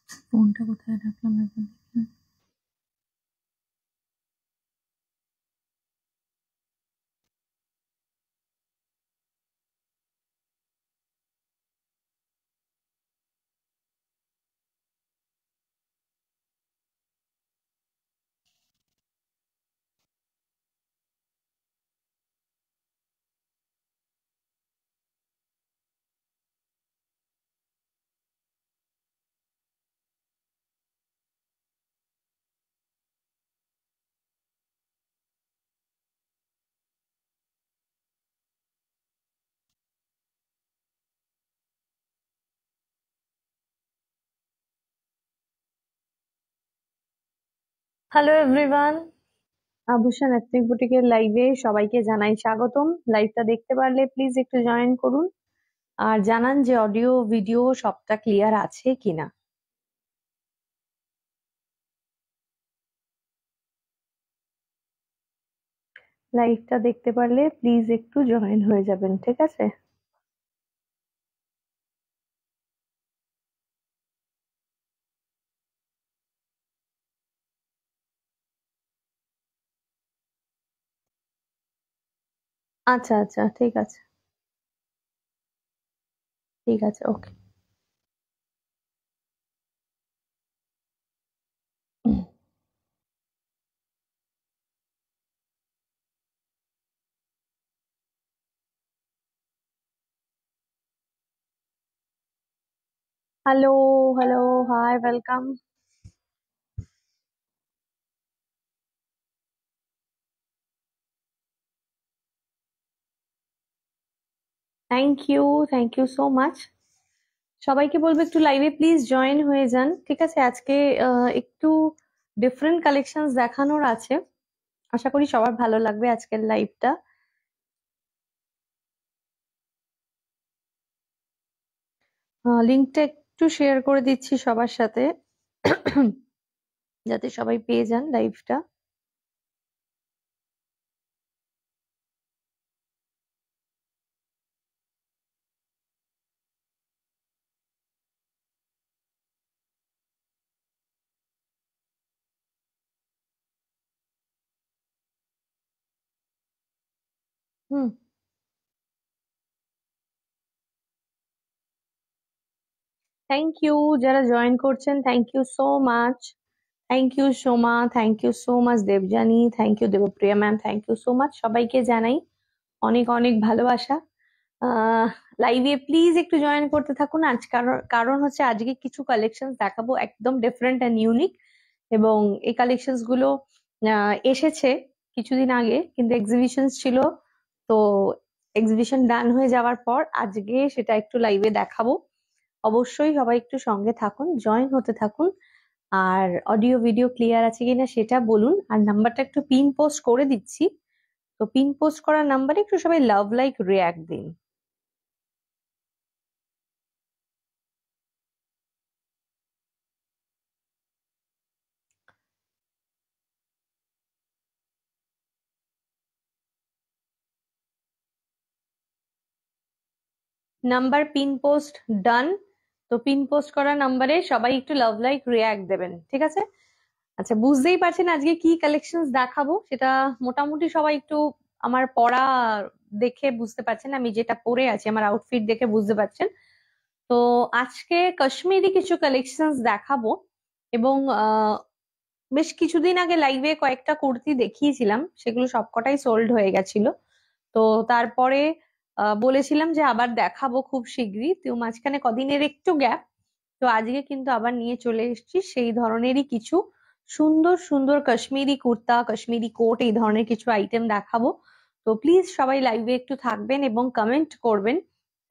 ফোনটা কোথায় রাখলাম একবার দেখি। হ্যালো এভরিওয়ান, আভূষণ এথনিক বুটিকের লাইভে সবাইকে জানাই স্বাগতম। লাইভটা দেখতে পারলে প্লিজ একটু জয়েন করুন আর জানান যে অডিও ভিডিও সবটা ক্লিয়ার আছে কিনা। লাইভটা দেখতে পারলে প্লিজ একটু জয়েন হয়ে যাবেন, ঠিক আছে? আচ্ছা আচ্ছা, ঠিক আছে ঠিক আছে, okay. Hello hello, hi, welcome. Thank you so much. সবাইকে বলবো একটু লাইভে প্লিজ জয়েন হয়ে যান, ঠিক আছে? আজকে একটু ডিফারেন্ট কালেকশনস দেখানোর আছে, আশা করি সবার ভালো লাগবে আজকের লাইভটা। লিঙ্কটা একটু শেয়ার করে দিচ্ছি সবার সাথে যাতে সবাই পেয়ে যান লাইভটা। হুম, থ্যাংক ইউ যারা জয়েন করছেন, thank you so much. Thank you Soma, thank you so much Debjani, thank you Debapriya ma'am, thank you so much. সবাইকে জানাই অনেক অনেক ভালোবাসা। লাইভে প্লিজ একটু জয়েন করতে থাকুন। আজ কারণ কারণ হচ্ছে আজকে কিছু কালেকশন দেখাবো একদম ডিফারেন্ট অ্যান্ড ইউনিক, এবং এই কালেকশনস গুলো এসেছে কিছুদিন আগে, কিন্তু এক্সিবিশন ছিল। তো এক্সিবিশন ডান হয়ে যাওয়ার পর আজকে সেটা একটু লাইভে দেখাবো। অবশ্যই সবাই একটু সঙ্গে থাকুন, জয়েন হতে থাকুন, আর অডিও ভিডিও ক্লিয়ার আছে কিনা সেটা বলুন। আর নাম্বারটা একটু পিন পোস্ট করে দিচ্ছি, তো পিন পোস্ট করার নাম্বারে একটু সবাই লাভ লাইক রিয়াক্ট দিন। নাম্বার পিন পোস্ট ডান। তো পিন পোস্ট করা নাম্বারে সবাই একটু লাভ লাইক রিয়াক্ট দেবেন, ঠিক আছে? আচ্ছা, বুঝতেই পারছেন আজকে কি কালেকশনস দেখাবো, সেটা মোটামুটি সবাই একটু আমার পরা দেখে বুঝতে পারছেন, আমি যেটা পরে আছি আমার আউটফিট দেখে বুঝতে পারছেন। তো আজকে কাশ্মীরি কিছু কালেকশনস দেখাবো, এবং বেশ কিছুদিন আগে লাইভে কয়েকটা কুর্তি দেখিয়েছিলাম, সেগুলো সবকটাই সোল্ড হয়ে গেছিল। তো তারপরে বলেছিলাম যে আবার দেখাবো খুব শিগগিরই, তো মাঝখানে কদিনের একটু গ্যাপ। তো আজকে কিন্তু আবার নিয়ে চলে এসেছি সেই ধরনেরই কিছু সুন্দর সুন্দর কাশ্মীরি কুর্তা, কাশ্মীরি কোট, এই ধরনের কিছু আইটেম দেখাবো। তো প্লিজ সবাই লাইভে একটু থাকবেন এবং কমেন্ট করবেন।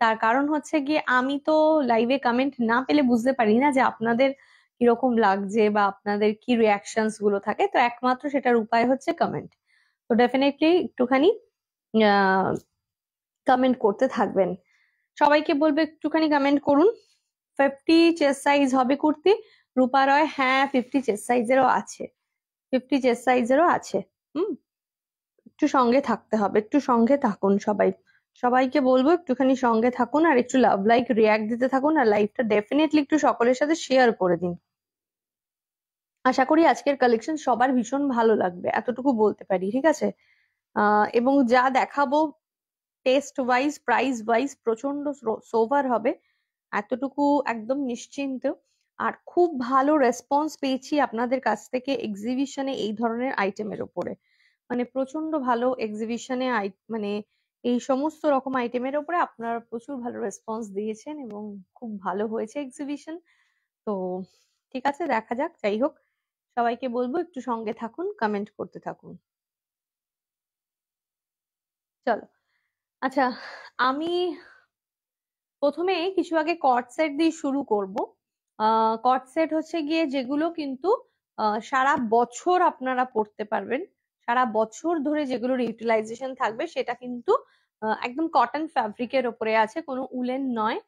তার কারণ হচ্ছে গিয়ে আমি তো লাইভে কমেন্ট না পেলে বুঝতে পারি না যে আপনাদের কিরকম লাগছে বা আপনাদের কি রিয়াকশনস গুলো থাকে, তো একমাত্র সেটার উপায় হচ্ছে কমেন্ট। তো ডেফিনেটলি একটুখানি কমেন্ট করতে থাকবেন। সবাইকে বলবো একটুখানি কমেন্ট করুন। 50 চেস্ট সাইজ হবে কুর্তি? রূপা রয়, হ্যাঁ 50 চেস্ট সাইজেরও আছে, 50 চেস্ট সাইজেরও আছে। হুম, একটু সঙ্গে থাকতে হবে, একটু সঙ্গে থাকুন সবাই। সবাইকে বলবো একটুখানি সঙ্গে থাকুন আর একটু লাভ লাইক রিয়াক্ট দিতে থাকুন, আর লাইভটা ডেফিনেটলি একটু সকলের সাথে শেয়ার করে দিন। আশা করি আজকের কালেকশন সবার ভীষণ ভালো লাগবে, এতটুকু বলতে পারি, ঠিক আছে। এবং যা দেখাবো টেস্ট ওয়াইজ প্রাইস ওয়াইজ প্রচন্ড সোভার হবে, এতটুকু একদম নিশ্চিন্ত। আর খুব ভালো রেসপন্স পেয়েছি আপনাদের কাছ থেকে এক্সিবিশনে এই ধরনের আইটেমের উপরে, মানে প্রচন্ড ভালো এক্সিবিশনে মানে এই সমস্ত রকম আইটেমের উপরে আপনারা প্রচুর ভালো রেসপন্স দিয়েছেন এবং খুব ভালো হয়েছে এক্সিবিশন। তো ঠিক আছে, দেখা যাক। যাই হোক, সবাইকে বলবো একটু সঙ্গে থাকুন, কমেন্ট করতে থাকুন। চলো, আচ্ছা, আমি প্রথমে কিছু আগে কর্ড সেট দিয়ে শুরু করব। কর্ড সেট হচ্ছে গিয়ে যেগুলো কিন্তু সারা বছর আপনারা পড়তে পারবেন, সারা বছর ধরে যেগুলোর ইউটিলাইজেশন থাকবে, সেটা কিন্তু একদম কটন ফ্যাব্রিকের ওপরে আছে, কোনো উলেন নয়।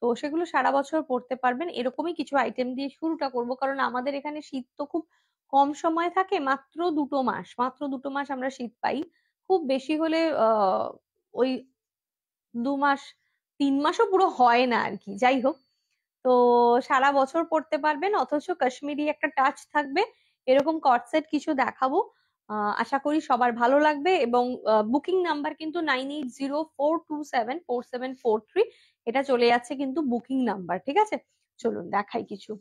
তো সেগুলো সারা বছর পড়তে পারবেন, এরকমই কিছু আইটেম দিয়ে শুরুটা করব, কারণ আমাদের এখানে শীত তো খুব কম সময় থাকে, মাত্র 2 মাস, মাত্র 2 মাস আমরা শীত পাই। খুব বেশি হলে ওই 2 মাস, 3 মাসও পুরো হয় না আর কি। যাই হোক, তো সারা বছর পড়তে পারবেন, অথচ কাশ্মীরি একটা টাচ থাকবে, এরকম কর্ডসেট কিছু দেখাবো। আশা করি সবার ভালো লাগবে। এবং বুকিং নাম্বার কিন্তু 9804274743, এটা চলে যাচ্ছে কিন্তু বুকিং নাম্বার, ঠিক আছে। চলুন দেখাই কিছু।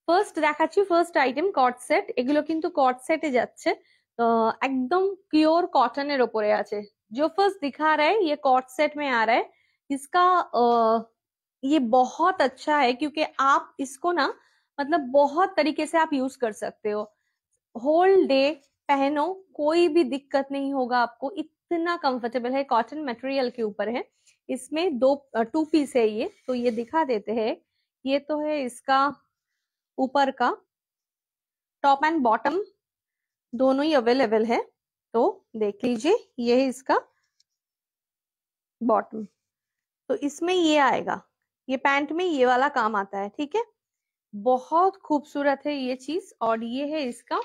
ফার্স্ট দেখাচ্ছি, ফার্স্ট আইটেম কর্ড সেট, এগুলো কিন্তু কর্ড সেটে যাচ্ছে, তো একদম পিওর কটনের ওপরে আছে। जो फर्स्ट दिखा रहा है ये कॉर्ड सेट में आ रहा है। इसका ये बहुत अच्छा है, क्योंकि आप इसको ना मतलब बहुत तरीके से आप यूज कर सकते हो, होल डे पहनो, कोई भी दिक्कत नहीं होगा आपको, इतना कंफर्टेबल है, कॉटन मटेरियल के ऊपर है। इसमें 2 पीस है ये, तो ये दिखा देते हैं। ये तो है इसका ऊपर का, टॉप एंड बॉटम दोनों ही अवेलेबल है, तो देख लीजिए। ये है इसका बॉटम, तो इसमें ये आएगा, ये पैंट में ये वाला काम आता है, ठीक है। बहुत खूबसूरत है ये चीज। और ये है इसका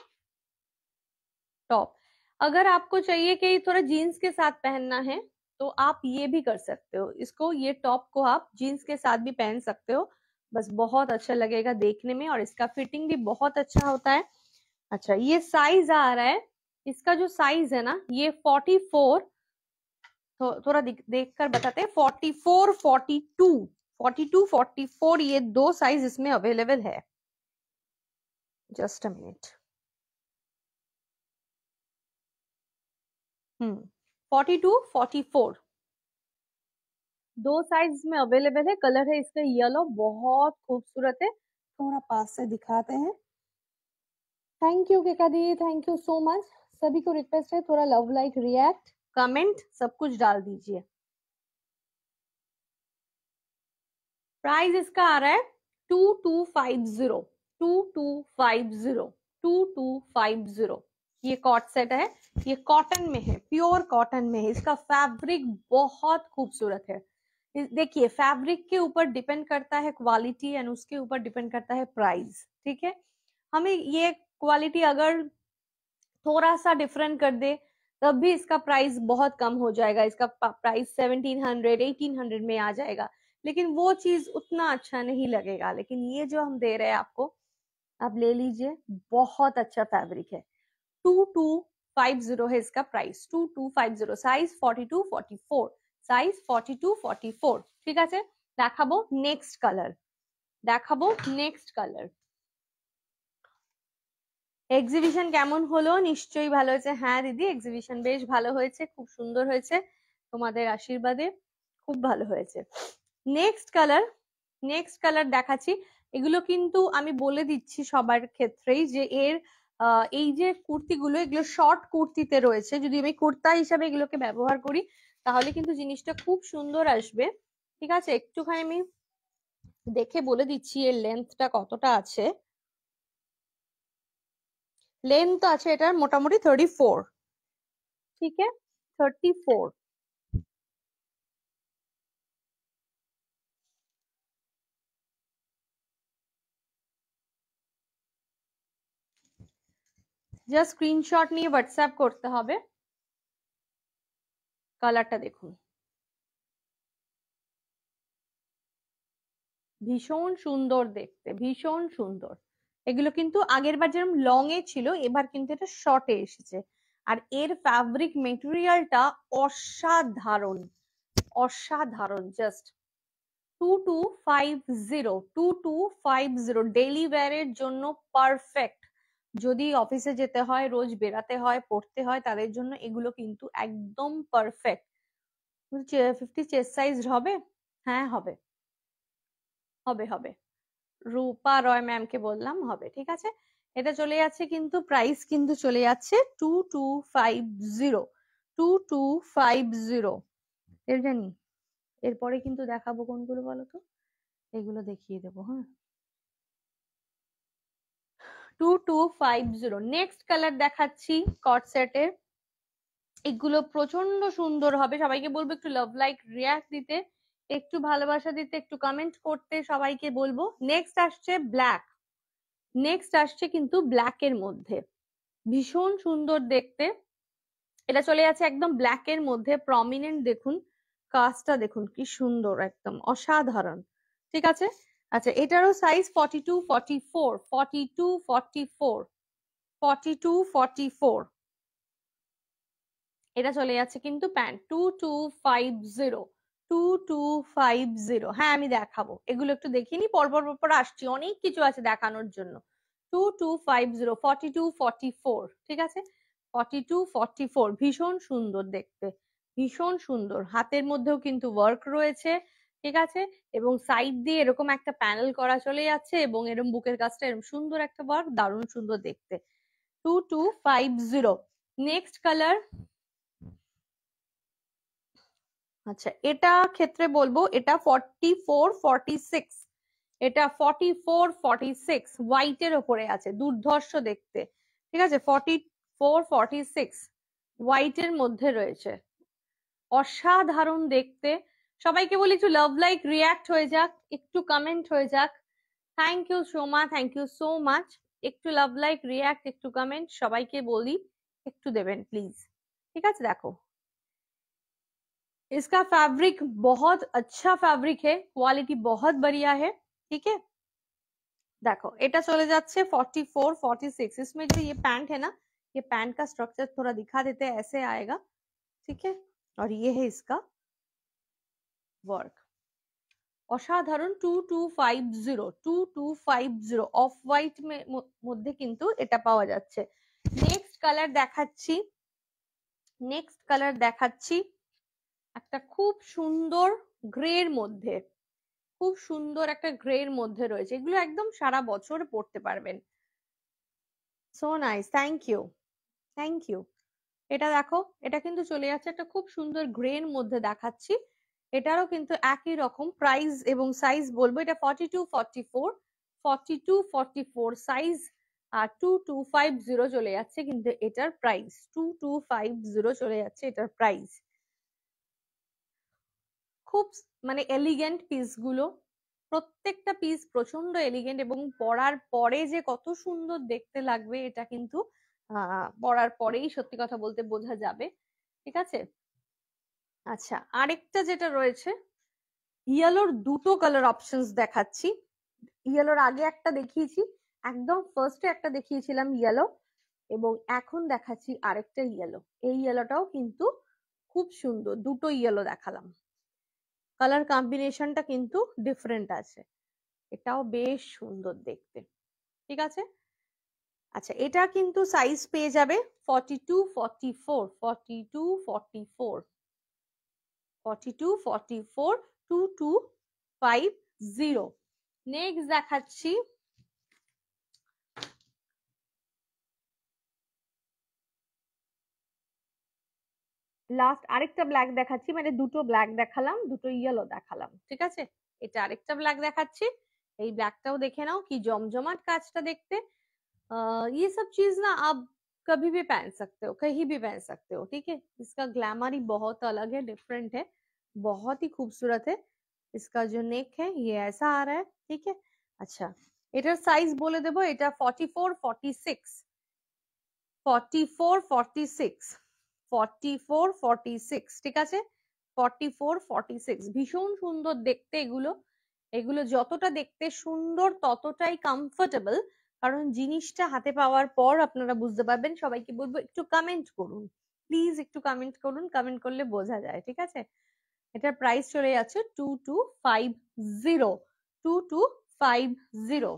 टॉप। अगर आपको चाहिए कि थोड़ा जीन्स के साथ पहनना है, तो आप ये भी कर सकते हो, इसको, ये टॉप को आप जीन्स के साथ भी पहन सकते हो, बस बहुत अच्छा लगेगा देखने में, और इसका फिटिंग भी बहुत अच्छा होता है। अच्छा, ये साइज आ रहा है, इसका जो साइज है ना, ये 44, थोड़ा देख कर बताते हैं, 44, 42, 42, 44, ये 2 साइज इसमें अवेलेबल है। Just a minute. 42, 44, 2 साइज में अवेलेबल है। कलर है इसका येलो, बहुत खूबसूरत है। थोड़ा पास से दिखाते हैं। थैंक यू केका दी, थैंक यू सो मच। सभी को रिक्वेस्ट है, थोड़ा लव लाइक रिएक्ट कमेंट सब कुछ डाल दीजिए। प्राइस इसका आ रहा है 2250, 2250, 2250। ये कॉट सेट है, ये कॉटन में है, प्योर कॉटन में है, इसका फैब्रिक बहुत खूबसूरत है। देखिए, फैब्रिक के ऊपर डिपेंड करता है क्वालिटी, एंड उसके ऊपर डिपेंड करता है प्राइस, ठीक है। हमें ये क्वालिटी अगर थोड़ा सा डिफरेंट कर दे, तब भी इसका प्राइस बहुत कम हो जाएगा, इसका प्राइस 1700, 1800 में आ जाएगा, लेकिन वो चीज उतना अच्छा नहीं लगेगा। लेकिन ये जो हम दे रहे हैं आपको, आप ले लीजिए, बहुत अच्छा फैब्रिक है। 2250 है इसका प्राइस, 2250, साइज 42, 44, साइज 42, 44, ঠিক আছে। দেখাবো নেক্সট কালার, দেখাবো নেক্সট কালার। এক্সিবিশন কেমন হলো? নিশ্চয়ই ভালো হয়েছে। হ্যাঁ দিদি, এক্সিবিশন বেশ ভালো হয়েছে, খুব সুন্দর হয়েছে, তোমাদের আশীর্বাদে খুব ভালো হয়েছে। নেক্সট কালার, নেক্সট কালার দেখাচ্ছি। এগুলো কিন্তু আমি বলে দিচ্ছি সবার ক্ষেত্রেই যে এর এই যে কুর্তিগুলো, এগুলো শর্ট কুর্তিতে রয়েছে। যদি আমি কুর্তা হিসাবে এগুলোকে ব্যবহার করি, তাহলে কিন্তু জিনিসটা খুব সুন্দর আসবে, ঠিক আছে। একটুখানি আমি দেখে বলে দিচ্ছি এর লেন্থটা কতটা আছে। লেন্থ আছে এটার মোটামুটি 34, ठीक है, 34। জাস্ট স্ক্রিনশট নিয়ে হোয়াটসঅ্যাপ করতে হবে। কালারটা দেখুন, ভীষণ সুন্দর দেখতে, ভীষণ সুন্দর। এগুলো কিন্তু আগের বার যেরকম লং এ ছিল, এবার কিন্তু এটা শর্টে এসেছে। আর এর ফ্যাব্রিক মেটেরিয়ালটা অসাধারণ, অসাধারণ। জাস্ট 2250 ডেইলি ওয়্যারের জন্য পারফেক্ট। যদি অফিসে যেতে হয়, রোজ বেরাতে হয়, পড়তে হয়, তাদের জন্য এগুলো কিন্তু একদম পারফেক্ট। 50 চেস্ট সাইজ হবে? হ্যাঁ হবে, হবে হবে। রূপা রয় ম্যাম কে বললাম হবে, ঠিক আছে। এটা চলে যাচ্ছে কিন্তু, প্রাইস কিন্তু চলে যাচ্ছে 2250। এর জানি এরপরে কিন্তু দেখাবো কোনগুলো বলো তো, এগুলো দেখিয়ে দেবো। হ্যাঁ, 2250। নেক্সট কালার দেখাচ্ছি কট সেটের। এগুলো প্রচন্ড সুন্দর হবে। সবাইকে বলবো একটু লাভ লাইক রিয়াক্ট দিতে, একটু ভালোবাসা দিতে, একটু কমেন্ট করতে, সবাইকে বলবো। নেক্সট আসছে ব্ল্যাক। নেক্সট আসছে কিন্তু ব্ল্যাক এর মধ্যে, ভীষণ সুন্দর দেখতে। এটা চলে যাচ্ছে একদম ব্ল্যাক এর মধ্যে, প্রমিনেন্ট দেখুন, কাজটা দেখুন কি সুন্দর, একদম অসাধারণ, ঠিক আছে। আচ্ছা, এটারও সাইজ 42 44 42 44 42 44। এটা চলে যাচ্ছে কিন্তু প্যান্ট 2250। হ্যাঁ আমি দেখাবো, এগুলো একটু দেখিনি, পরপর পরপর আসছি, অনেক কিছু আছে দেখানোর জন্য। 2250 42 44, ঠিক আছে। 42 44 ভীষণ সুন্দর দেখতে, ভীষণ সুন্দর। হাতের মধ্যেও কিন্তু ওয়ার্ক রয়েছে, ঠিক আছে। এবং সাইড দিয়ে এরকম একটা প্যানেল করা চলে যাচ্ছে, এবং এরকম বুকের কাজটা এরকম সুন্দর একটা ওয়ার্ক, দারুণ সুন্দর দেখতে। 2250। Next colour. আচ্ছা, এটা ক্ষেত্রে বলবো এটা 44 46। এটা 44 46 হোয়াইটের ওপরে আছে, দুর্ধর্ষ দেখতে, ঠিক আছে। 44 46 হোয়াইটের মধ্যে রয়েছে, অসাধারণ দেখতে। সবাইকে বলি একটু লাভ লাইক রিয়াক্ট হয়ে যাক, একটু কমেন্ট হয়ে যাক। Thank you Soma, thank you so much. একটু লাভ লাইক রিয়াক্ট, একটু কমেন্ট, সবাইকে বলি একটু দেবেন প্লিজ, ঠিক আছে। দেখো, इसका फैब्रिक बहुत अच्छा फैब्रिक है, क्वालिटी बहुत बढ़िया है, ठीक है। देखो, এটা চলে যাচ্ছে 44 46। इसमें जो ये पैंट है ना, ये पैंट का स्ट्रक्चर थोड़ा दिखा देते हैं, ऐसे आएगा, ठीक है। और ये है इसका वर्क, অসাধারণ। 2250 অফ হোয়াইট মধ্যে কিন্তু এটা পাওয়া যাচ্ছে। নেক্সট কালার দেখাচ্ছি, নেক্সট কালার দেখাচ্ছি একটা খুব সুন্দর গ্রের মধ্যে, খুব সুন্দর একটা গ্রের মধ্যে রয়েছে। এগুলো একদম সারা বছর পড়তে পারবেন। So nice, thank you, thank you. এটা দেখো, এটা কিন্তু চলে যাচ্ছে একটা খুব সুন্দর গ্রের মধ্যে দেখাচ্ছি। এটারও কিন্তু একই রকম প্রাইস এবং সাইজ বলবো। এটা 42 44 42 44 সাইজ, আর 2250 চলে যাচ্ছে কিন্তু এটার প্রাইস। 2250 চলে যাচ্ছে এটার প্রাইস। খুব মানে এলিগেন্ট পিস গুলো, প্রত্যেকটা পিস প্রচন্ড এলিগেন্ট, এবং পরার পরে যে কত সুন্দর দেখতে লাগবে এটা কিন্তু পরার পরেই সত্যি কথা বলতে বোঝা যাবে, ঠিক আছে। আচ্ছা, আরেকটা যেটা রয়েছে, ইয়েলোর দুটো কালার অপশনস দেখাচ্ছি। ইয়েলোর আগে একটা দেখিয়েছি, একদম ফার্স্টে একটা দেখিয়েছিলাম ইয়েলো, এবং এখন দেখাচ্ছি আরেকটা ইয়েলো। এই ইয়েলোটাও কিন্তু খুব সুন্দর, দুটো ইয়েলো দেখালাম, কালার কম্বিনেশনটা কিন্তু ডিফারেন্ট আছে, এটাও বেশ সুন্দর দেখতে, ঠিক আছে। আচ্ছা, এটা কিন্তু সাইজ পেয়ে যাবে 42 44 42 44 42 44 2250। নেক্সট দেখাচ্ছি লাস্ট আরেকটা ব্ল্যাক দেখাচ্ছি, মানে দুটো ব্ল্যাক দেখালাম, দুটো ইয়েলো দেখালাম, ঠিক আছে। এটা আরেকটা ব্ল্যাক দেখাচ্ছি, এই ব্ল্যাকটাও দেখে নাও কি জমজমাট কাজটা দেখতে। ये सब चीज ना आप कभी भी पहन सकते हो, कहीं भी पहन सकते हो, ठीक है। इसका ग्लैमर ही बहुत अलग है, डिफरेंट है, बहुत ही खूबसूरत है। इसका जो नेक है ये ऐसा आ रहा है, ठीक है। अच्छा, এটার সাইজ বলে দেবো, এটা 44 46 44 46 44 46, ঠিক আছে। 44 46 ভীষণ সুন্দর দেখতে এগুলো, এগুলো যতটা দেখতে সুন্দর ততটাই কমফোর্টেবল, কারণ জিনিসটা হাতে পাওয়ার পর আপনারা বুঝতে পারবেন। সবাইকে বলবো একটু কমেন্ট করুন, প্লিজ একটু কমেন্ট করুন, কমেন্ট করলে বোঝা যায়, ঠিক আছে। এটার প্রাইস চলে যাচ্ছে 2250, 2250।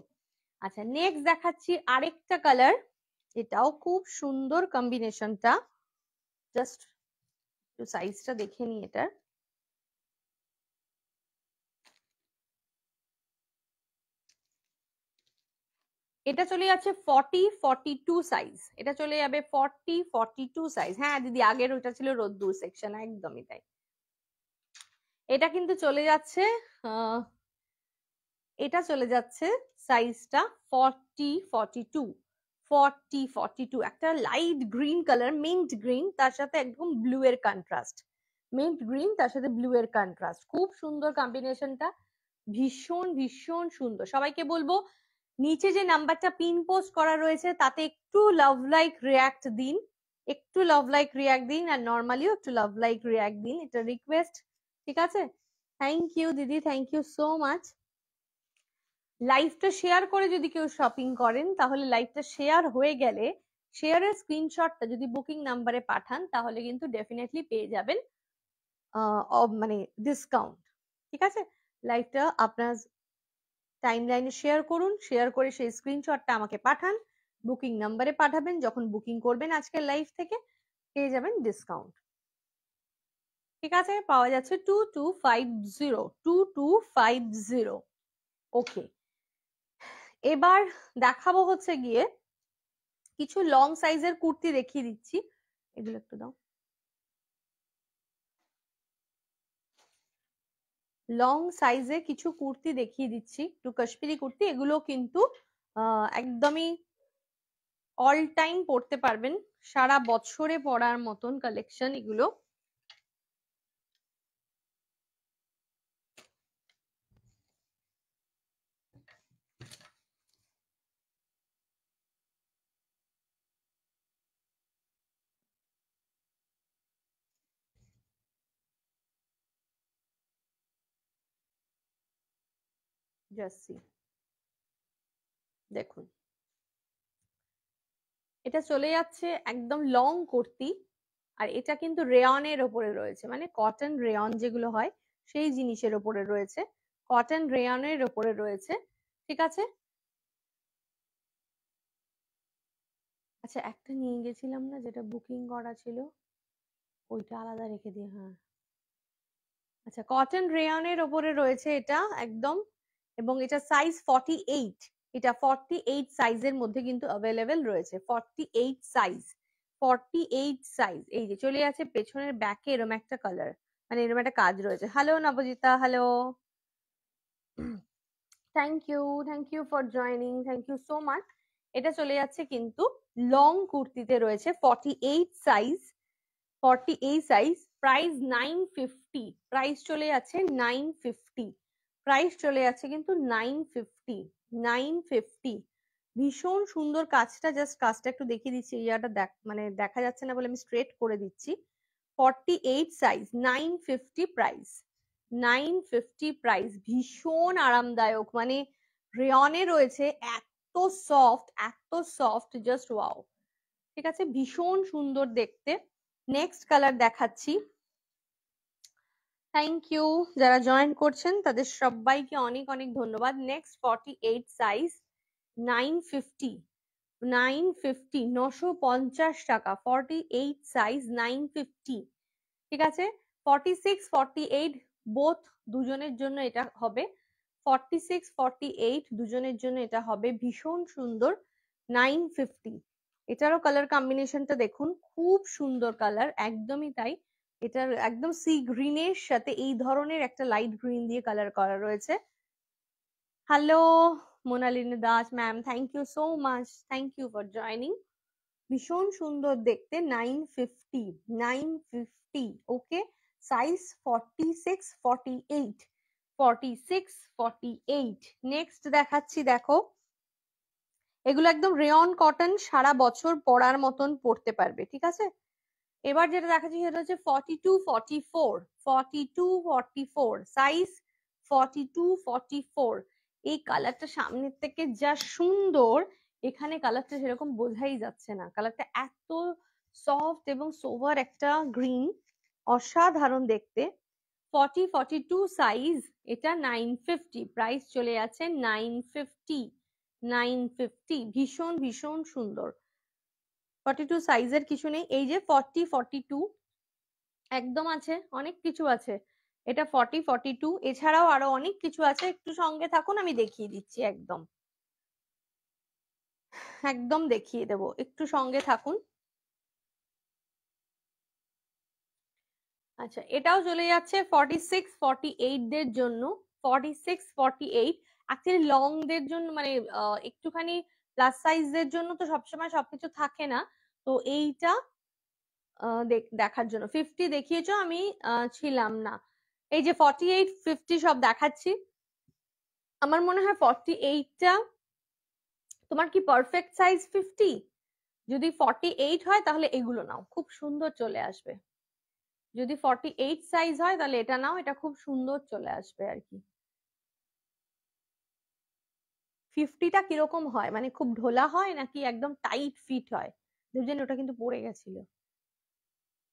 আচ্ছা, নেক্সট দেখাচ্ছি আরেকটা কালার, এটাও খুব সুন্দর কম্বিনেশনটা। জাস্ট একটু সাইজটা দেখে নি এটার। এটা চলে যাচ্ছে 40-42 সাইজ, এটা চলে যাবে 40-42 সাইজ। হ্যাঁ দিদি, আগের ওইটা ছিল রোদ্দুর সেকশন, একদমই তাই। এটা কিন্তু চলে যাচ্ছে এটা চলে যাচ্ছে সাইজটা 40-42, 40-42। একটা light green colour, mint green, তার সাথে একদম ব্লু এর কন্ট্রাস্ট, মিন্ট গ্রিন তার সাথে ব্লু এর কন্ট্রাস্ট, খুব সুন্দর কম্বিনেশনটা, ভীষণ ভীষণ সুন্দর। সবাইকে বলবো নিচে যে নাম্বারটা পিন পোস্ট করা রয়েছে তাতে একটু লাভ লাইক রিয়াক্ট দিন, একটু লাভ লাইক রিয়াক্ট দিন, আর নর্মালিও একটু লাভ লাইক রিয়াক্ট দিন, এটা রিকোয়েস্ট, ঠিক আছে। থ্যাংক ইউ দিদি, থ্যাংক ইউ সো মাচ। লাইভটা শেয়ার করে যদি কেউ শপিং করেন, তাহলে লাইভটা শেয়ার হয়ে গেলে শেয়ারের স্ক্রিনশটটা যদি বুকিং নাম্বারে পাঠান, তাহলে কিন্তু ডেফিনেটলি পেয়ে যাবেন মানে ডিসকাউন্ট, ঠিক আছে। লাইভটা আপনার টাইমলাইনে শেয়ার করুন, শেয়ার করে সেই স্ক্রিনশটটা আমাকে পাঠান, বুকিং নাম্বারে পাঠাবেন। যখন বুকিং করবেন আজকের লাইভ থেকে, পেয়ে যাবেন ডিসকাউন্ট, ঠিক আছে। পাওয়া যাচ্ছে 2250, 2250। ওকে, এবার দেখাবো হচ্ছে গিয়ে কিছু লং সাইজের কুর্তি দেখিয়ে দিচ্ছি। এগুলো একটু দাও। লং সাইজে কিছু কুর্তি দেখিয়ে দিচ্ছি, একটু কাশ্মীরি কুর্তি। এগুলো কিন্তু একদমই অল টাইম পরতে পারবেন, সারা বছরে পরার মতন কালেকশন এগুলো। জার্সি দেখুন, এটা চলে যাচ্ছে একদম লং কুর্তি, আর এটা কিন্তু রেয়নের ওপরে রয়েছে, মানে কটন রেয়ন যেগুলো হয় সেই জিনিসের ওপরে রয়েছে, কটন রেয়নের ওপরে রয়েছে, ঠিক আছে। আচ্ছা, একটা নিয়ে গেছিলাম না যেটা বুকিং করা ছিল, ওইটা আলাদা রেখে দিয়ে, হ্যাঁ। আচ্ছা, কটন রেয়নের ওপরে রয়েছে এটা একদম, এবং এটা সাইজ 48, এটা 48 সাইজের মধ্যে কিন্তু অ্যাভেলেবেল রয়েছে, 48 সাইজ, 48 সাইজ। এই যে চলে যাচ্ছে পেছনের ব্যাকে এরকম একটা কালার, মানে এরকম একটা কাজ রয়েছে। Hello Nabajita, hello, thank you for joining, thank you so much. এটা চলে যাচ্ছে কিন্তু লং কুর্তিতে রয়েছে 48 সাইজ, 48 সাইজ, প্রাইস 950, প্রাইস চলে যাচ্ছে 950, প্রাইস চলে যাচ্ছে কিন্তু 950, 950। ভীষণ সুন্দর কাজটা, জাস্ট কাজটা একটু দেখিয়ে দিচ্ছি, ইয়াটা মানে দেখা যাচ্ছে না বলে আমি স্ট্রেট করে দিচ্ছি। 48 সাইজ, 950 প্রাইস, 950 প্রাইস। ভীষণ আরামদায়ক, মানে রেয়নে রয়েছে, এত সফট, এত সফট, জাস্ট ওয়াও, ঠিক আছে, ভীষণ সুন্দর দেখতে। নেক্সট কালার দেখাচ্ছি। থ্যাংক ইউ, যারা জয়েন করছেন তাদের সবাইকে অনেক অনেক ধন্যবাদ। নেক্সট 48 সাইজ, 950, 950, 950 টাকা, 48 সাইজ 950, ঠিক আছে। 46, 48 বোথ, দুজনের জন্য এটা হবে, 46, 48 দুজনের জন্য এটা হবে, ভীষণ সুন্দর, 950। এটারও কালার কম্বিনেশনটা দেখুন, খুব সুন্দর কালার, একদমই তাই। এটার একদম সি গ্রিনের সাথে এই ধরনের একটা লাইট গ্রিন দিয়ে কালার করা রয়েছে। Hello Monalini Das ma'am, thank you so much, thank you for joining. ভীষণ সুন্দর দেখতে, 950, 950। ওকে, সাইজ 46, 48, 46, 48। নেক্সট দেখাচ্ছি, দেখো এগুলো একদম রেয়ন কটন, সারা বছর পরার মতন পরতে পারবে, ঠিক আছে। এবার যেটা দেখাচ্ছি সেটা হচ্ছে 42, 44, 42, 44, সাইজ 42, 44 এই কালারটা সামনের থেকে যা সুন্দর, এখানে কালারটা সেরকম বোঝাই যাচ্ছে না। কালারটা এত সফট এবং সোভার একটা গ্রিন, অসাধারণ দেখতে। 40, 42 সাইজ, এটা 950, প্রাইস চলে যাচ্ছে 950, 950। ভীষণ ভীষণ সুন্দর। 42 সাইজের কিছু নেই, এই যে 40, 42 একদম আছে, অনেক কিছু আছে। এটা 40, 42, এছাড়াও আরো অনেক কিছু আছে, একটু সঙ্গে থাকুন, আমি দেখিয়ে দিচ্ছি। একদম একদম দেখিয়ে দেবো, একটু সঙ্গে থাকুন। আচ্ছা, এটাও চলে যাচ্ছে 46, 48 দের জন্য। 46, 48 অ্যাকচুয়ালি লং দের জন্য, মানে একটুখানি প্লাস সাইজের জন্য তো সবসময় সবকিছু থাকে না, তো এইটা দেখার জন্য। 50 দেখিয়েছো, আমি ছিলাম না। এই যে 48, 50 সব দেখাচ্ছি। আমার মনে হয় 48টা তোমার কি পারফেক্ট সাইজ 50? যদি 48 হয় তাহলে এগুলো নাও, খুব সুন্দর চলে আসবে। যদি 48 সাইজ হয় তাহলে এটা নাও, এটা খুব সুন্দর চলে আসবে আর কি। 50টা কিরকম হয়, মানে খুব ঢোলা হয় নাকি একদম টাইট ফিট হয়? দেখবেন ওটা কিন্তু পড়ে গেছিল।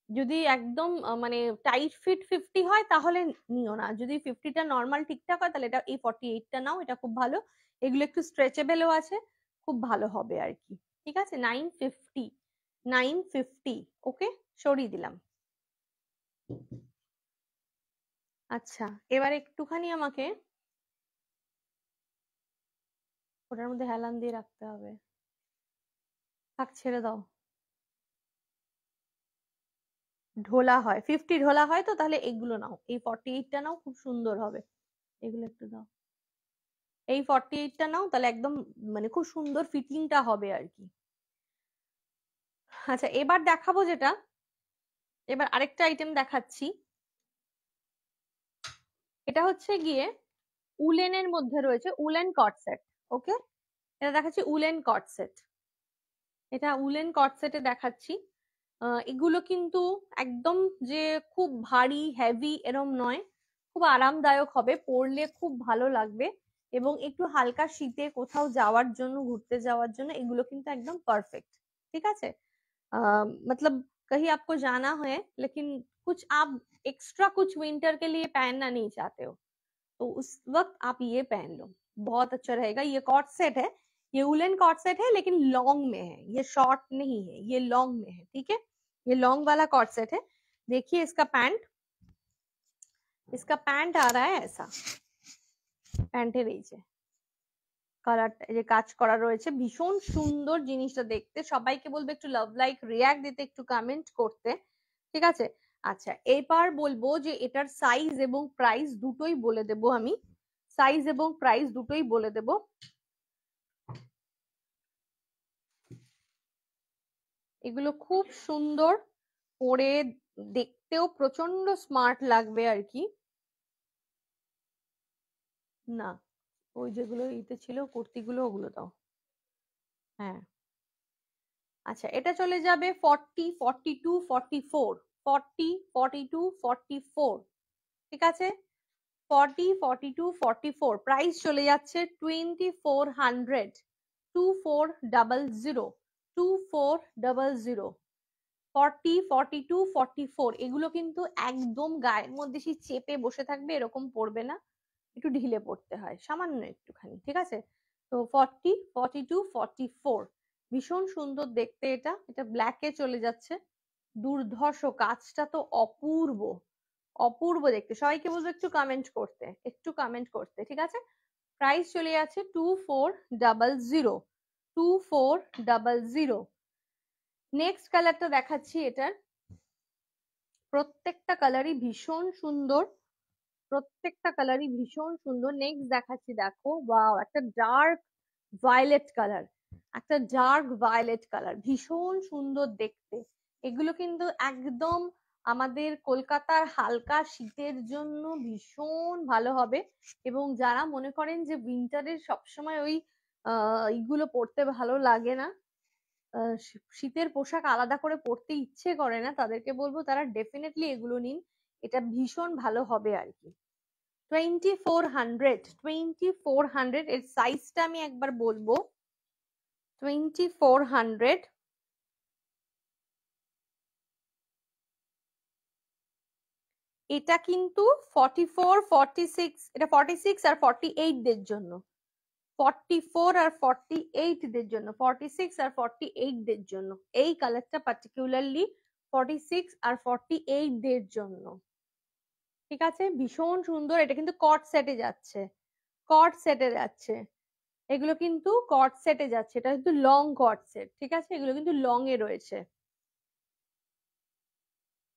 যদি একদম মানে টাইট ফিট 50 হয় তাহলে নিও না। যদি 50টা নর্মাল ঠিকঠাক হয় তাহলে এটা, এই 48টা নাও, এটা খুব ভালো। এগুলো একটু স্ট্রেচেবলও আছে, খুব ভালো হবে আর কি। ঠিক আছে, 950, 950। ওকে, সরিয়ে দিলাম। আচ্ছা, এবার একটুখানি আমাকে ওটার মধ্যে হেলান দিয়ে রাখতে হবে। থাক, ছেড়ে দাও। ঢোলা হয়, 50 ঢোলা হয়, তো তাহলে এগুলো নাও, এই 48টা নাও, খুব সুন্দর হবে। এগুলো একটু দাও, এই 48টা নাও, তাহলে একদম মানে খুব সুন্দর ফিটিংটা হবে আর কি। আচ্ছা, এবার দেখাবো যেটা, এবার আরেকটা আইটেম দেখাচ্ছি। এটা হচ্ছে গিয়ে উলেনের মধ্যে রয়েছে, উলেন কট সেট। ওকে, এটা দেখাচ্ছি উলেন কট সেট। এটা উলেন কট সেটে দেখাচ্ছি। এগুলো কিন্তু একদম যে খুব ভারী হেভি এরম নয়, খুব আরামদায়ক হবে, পরলে খুব ভালো লাগবে, এবং একটু হালকা শীতে কোথাও যাওয়ার জন্য, ঘুরতে যাওয়ার জন্য এগুলো কিন্তু একদম পারফেক্ট। ঠিক আছে, मतलब कहीं आपको जाना है लेकिन कुछ आप एक्स्ट्रा कुछ विंटर के लिए पहनना नहीं चाहते हो, तो उस वक्त आप ये पहन लो, बहुत अच्छा रहेगा। ये कॉट सेट है, ये उलन कॉट सेट है, लेकिन लॉन्ग में है, ये शॉर्ट नहीं है, ये लॉन्ग में है। ठीक है, ये लॉन्ग वाला कॉट सेट है। देखिए इसका पैंट, इसका पैंट आ रहा है ऐसा, প্যান্টের এই যে কালারটা, এই যে কাজ করা রয়েছে, ভীষণ সুন্দর জিনিসটা দেখতে। সবাইকে বলবো একটু লাভ লাইক রিয়াক্ট দিতে, একটু কমেন্ট করতে। ঠিক আছে, আচ্ছা এবার বলবো যে এটার সাইজ এবং প্রাইস দুটোই বলে দেব আমি, সাইজ এবং প্রাইস দুটোই বলে দেব। এগুলো খুব সুন্দর, পরে দেখতেও প্রচন্ড স্মার্ট লাগবে আর কি। না, ওই যেগুলো ইতে ছিল কুর্তিগুলো, ওগুলো দাও। হ্যাঁ, আচ্ছা এটা চলে যাবে 40, 42, 44, 40, 42, 44। ঠিক আছে, 40, 42, 44, প্রাইস চলে যাচ্ছে 2400, 2400, 2400। 40, 42, 44 এগুলো কিন্তু একদম গায়ের মধ্যে সেই চেপে বসে থাকবে এরকম পড়বে না, একটু ঢিলে পড়তে হয় সামান্য একটুখানি। ঠিক আছে, তো 40, 42, 44 ভীষণ সুন্দর দেখতে। এটা এটা ব্ল্যাকে চলে যাচ্ছে, দুর্ধর্ষ, কাজটা তো অপূর্ব, অপূর্ব দেখতে। সবাইকে বলবো একটু কমেন্ট করতে, একটু কমেন্ট করতে। ঠিক আছে, প্রাইস চলে যাচ্ছে 2400, 2400। নেক্সট কালারটা দেখাচ্ছি, এটার প্রত্যেকটা কালারই ভীষণ সুন্দর, প্রত্যেকটা কালারই ভীষণ সুন্দর। নেক্সট দেখাচ্ছি, দেখো ওয়াও, একটা ডার্ক ভায়োলেট কালার, একটা ডার্ক ভায়োলেট কালার, ভীষণ সুন্দর দেখতে। এগুলো কিন্তু একদম আমাদের কলকাতার হালকা শীতের জন্য ভীষণ ভালো হবে, এবং যারা মনে করেন যে উইন্টারের সবসময় ওই এইগুলো পরতে ভালো লাগে না, শীতের পোশাক আলাদা করে পরতে ইচ্ছে করে না, তাদেরকে বলবো তারা ডেফিনেটলি এগুলো নিন, এটা ভীষণ ভালো হবে আর কি। 2400 এর সাইজটা আমি একবার বলবো। 2400 এটা কিন্তু 44 46, এটা 46 আর 48 দের জন্য, 44 আর 48 দের জন্য, 46 আর 48 দের জন্য এই কালারটা পার্টিকুলারলি 46 আর 48 দের জন্য। ঠিক আছে, ভীষণ সুন্দর। এটা কিন্তু কট সেটে যাচ্ছে, কট সেটে যাচ্ছে, এগুলো কিন্তু কট সেটে যাচ্ছে, এটা কিন্তু লং কট সেট। ঠিক আছে, এগুলো কিন্তু লং এ রয়েছে।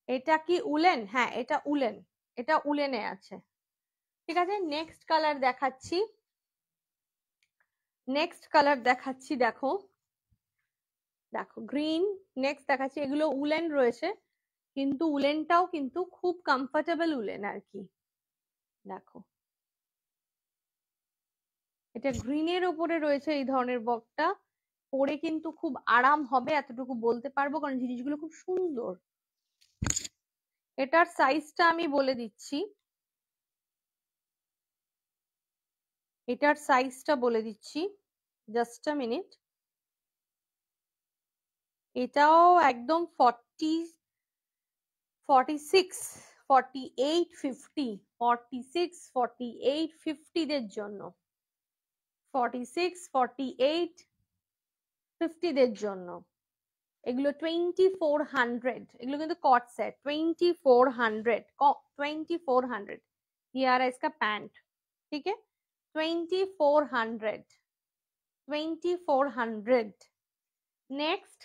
এটা কি উলেন? হ্যাঁ এটা উলেন, এটা উলেনে আছে। ঠিক আছে, নেক্সট কালার দেখাচ্ছি, নেক্সট কালার দেখাচ্ছি। দেখো দেখো গ্রিন, নেক্সট দেখাচ্ছি। এগুলো উলেন রয়েছে, কিন্তু উলেনটাও কিন্তু খুব কমফোর্টেবল উলেন আর কি। দেখো এটা গ্রিনের ওপরে রয়েছে এই ধরনের বকটা, পরে কিন্তু খুব আরাম হবে এতটুকু বলতে পারবো, কারণ জিনিসগুলো খুব সুন্দর। এটার সাইজটা আমি বলে দিচ্ছি, এটার সাইজটা বলে দিচ্ছি, জাস্ট আ মিনিট। এটাও একদম 40 46 48 50, 46 48 50 দের জন্য, 46 48 50 দের জন্য। এগুলো 2400, এগুলো কিন্তু কট সেট। 2400, 2400 ये आ रहा है इसका पैंट। ठीक है, 2400, 2400। नेक्स्ट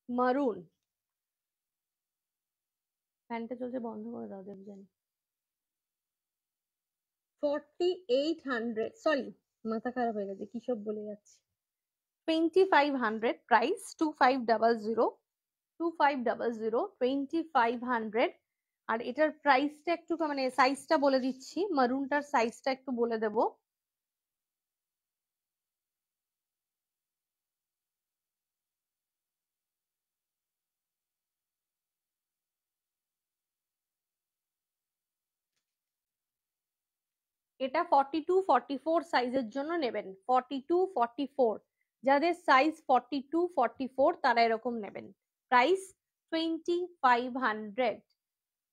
মারুন, ফ্যানটা চলছে বন্ধ করে দাও দেবজানি। 4800, সরি মাথা খারাপ হয়ে গেছে, কি সব বলে যাচ্ছি। 2500 প্রাইস, 2500, 2500, 2500। আর এটার প্রাইসটা একটু মানে সাইজটা বলে দিচ্ছি, মারুনটার সাইজটা একটু বলে দেবো। এটা 42 44 সাইজের জন্য নেবেন, 42 44, যাদের সাইজ 42 44 তারা এরকম নেবেন। প্রাইস 2500।